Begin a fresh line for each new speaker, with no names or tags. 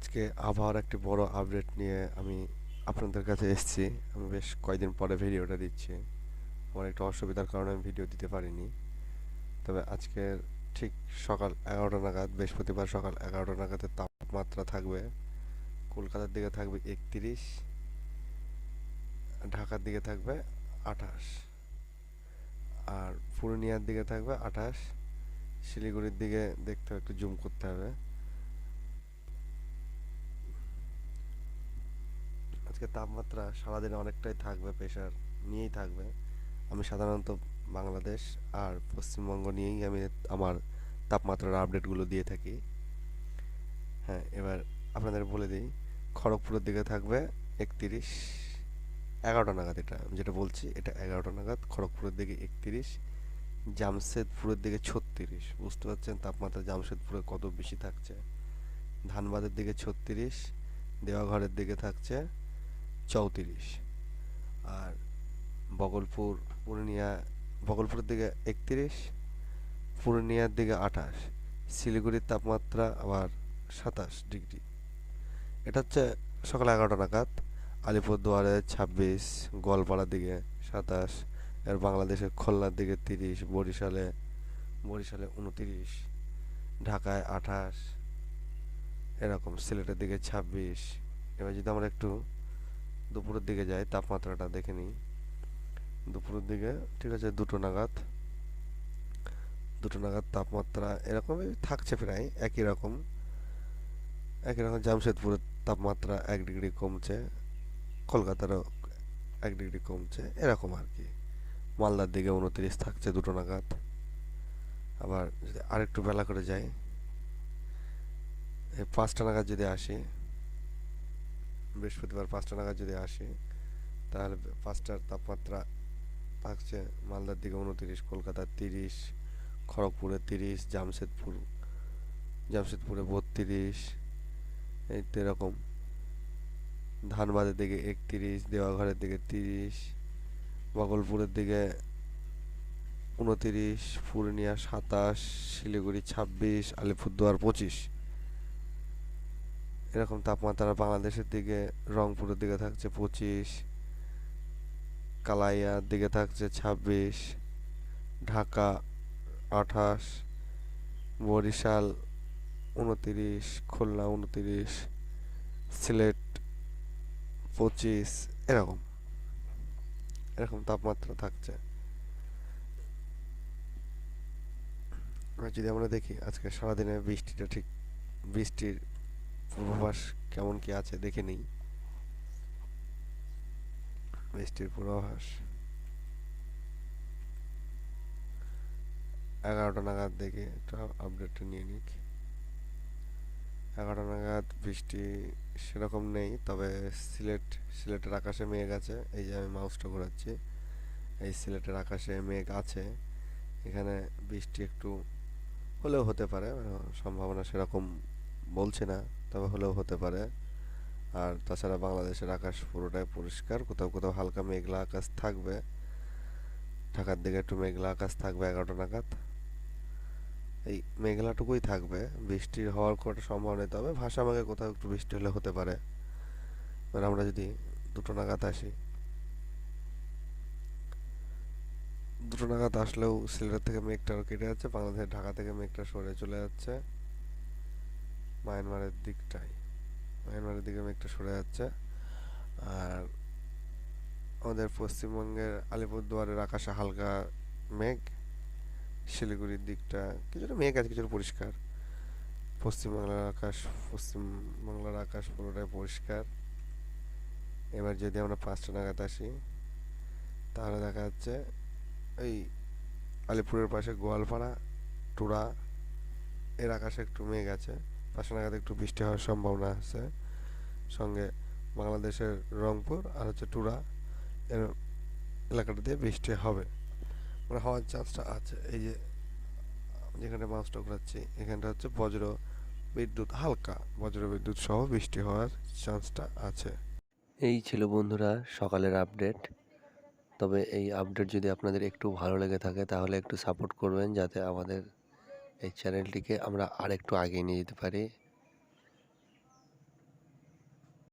আজকে আবহাওয়ার একটি বড় আপডেট নিয়ে আমি আপনাদের কাছে এসেছি। আমি বেশ কয়েকদিন পরে ভিডিওটা দিচ্ছি। আমার একটু অসুবিধার কারণে আমি ভিডিও দিতে পারিনি। তবে আজকের ঠিক সকাল 11টা নাগাদ, বৃহস্পতিবার সকাল 11টা নাগাদের তাপমাত্রা থাকবে কলকাতার দিকে থাকবে 31, ঢাকার দিকে থাকবে 28, আর পুরুলিয়ার দিকে থাকবে 28, শিলিগুড়ির দিকে দেখতে হবে, একটু জুম করতে হবে। আজকে তাপমাত্রা সারাদিনে অনেকটাই থাকবে, প্রেশার নিয়েই থাকবে। আমি সাধারণত বাংলাদেশ আর পশ্চিমবঙ্গ নিয়েই আমি আমার তাপমাত্রার আপডেটগুলো দিয়ে থাকি। হ্যাঁ, এবার আপনাদের বলে দিই, খড়গপুরের দিকে থাকবে 31, 11টা নাগাদ। এটা আমি যেটা বলছি এটা 11টা নাগাদ। খড়গপুরের দিকে 31, জামশেদপুরের দিকে 36। বুঝতে পারছেন তাপমাত্রা জামশেদপুরে কত বেশি থাকছে। ধানবাদের দিকে 36, দেওয়াঘরের দিকে থাকছে 34, আর বগলপুর পূর্ণিয়া, বগলপুরের দিকে 31, পূর্ণিয়ার দিকে 28, শিলিগুড়ির তাপমাত্রা আবার 27 ডিগ্রি। এটা হচ্ছে সকাল 11টা নাগাদ। আলিপুরদুয়ারে 26, গোয়ালপাড়ার দিকে 27, আর বাংলাদেশের খুলনার দিকে 30, বরিশালে 29, ঢাকায় 28, এরকম সিলেটের দিকে 26। এবার যদি আমরা একটু দুপুরের দিকে যাই, তাপমাত্রাটা দেখে নিই। দুপুরের দিকে ঠিক আছে 2টো নাগাদ তাপমাত্রা এরকমই থাকছে, প্রায় একই রকম জামশেদপুরের তাপমাত্রা 1 ডিগ্রি কমছে, কলকাতারও 1 ডিগ্রি কমছে, এরকম আর কি। মালদার দিকে 29 থাকছে 2টো নাগাদ। আবার যদি আরেকটু বেলা করে যাই, এই 5টা নাগাদ যদি আসি, বৃহস্পতিবার 5টা নাগাদ যদি আসি, তাহলে 5টার তাপমাত্রা থাকছে মালদার দিকে 29, কলকাতার 30, খড়গপুরে 30, জামশেদপুরে 32, এই তো এরকম। ধানবাদের দিকে 31, দেওয়াঘরের দিকে 30, বগলপুরের দিকে 29, পূর্ণিয়া 27, শিলিগুড়ি 26, আলিপুরদুয়ার 25, এরকম তাপমাত্রা। বাংলাদেশের দিকে রংপুরের দিকে থাকছে 25, কালাইয়ার দিকে থাকছে 26, ঢাকা 28, বরিশাল 29, খুলনা 29, সিলেট 25, এরকম এরকম তাপমাত্রা থাকছে। আর যদি আমরা দেখি আজকে সারাদিনে বৃষ্টির পূর্বাভাস কেমন কি আছে দেখে নিই। বৃষ্টির পূর্বাভাস 11টা নাগাদ দেখে একটা আপডেটটা নিয়ে নিই। 11টা নাগাদ বৃষ্টি সেরকম নেই, তবে সিলেটের আকাশে মেঘ আছে। এই যে আমি মাউসটা ঘোরাচ্ছি, এই সিলেটের আকাশে মেঘ আছে। এখানে বৃষ্টি একটু হলেও হতে পারে, সম্ভাবনা সেরকম বলছে না, তবে হলেও হতে পারে। আর তাছাড়া বাংলাদেশের আকাশ পুরোটাই পরিষ্কার, কোথাও কোথাও হালকা মেঘলা আকাশ থাকবে। ঢাকার দিকে একটু মেঘলা আকাশ থাকবে 11টা নাগাদ। এই মেঘলাটুকুই থাকবে, বৃষ্টির হওয়ার কোনো সম্ভাবনা নেই, তবে ভাষামাগে কোথাও একটু বৃষ্টি হলে হতে পারে। এবার আমরা যদি 2টো নাগাদ আসি, 2টো নাগাদ আসলেও সিলেট থেকে মেঘটা কেটে যাচ্ছে, বাংলাদেশের ঢাকা থেকে মেঘটা সরে চলে যাচ্ছে মায়ানমারের দিকটায়। মায়ানমারের দিকে মেঘটা সরে যাচ্ছে। আর আমাদের পশ্চিমবঙ্গের আলিপুরদুয়ারের আকাশে হালকা মেঘ, শিলিগুড়ির দিকটা কিছুটা মেঘ আছে, কিছুটা পরিষ্কার। পশ্চিমবাংলার আকাশ পুরোটাই পরিষ্কার। এবার যদি আমরা 5টা নাগাদ আসি, তাহলে দেখা যাচ্ছে এই আলিপুরের পাশে গোয়ালপাড়া, টুরা, এর আকাশে একটু মেঘ আছে। 5টা নাগাদ একটু বৃষ্টি হওয়ার সম্ভাবনা আছে। সঙ্গে বাংলাদেশের রংপুর আর হচ্ছে টুরা, এর এলাকাটা দিয়ে বৃষ্টি হবে, মানে হওয়ার চান্সটা আছে। এই যে যেখানে মাছটা ঘোরাচ্ছি, এখানটা হচ্ছে হালকা বজ্র বিদ্যুৎ সহ বৃষ্টি হওয়ার চান্সটা আছে। এই ছিল বন্ধুরা সকালের আপডেট। তবে এই আপডেট যদি আপনাদের একটু ভালো লেগে থাকে তাহলে একটু সাপোর্ট করবেন, যাতে আমাদের এই চ্যানেলটিকে আমরা আরেকটু এগিয়ে নিয়ে যেতে পারি।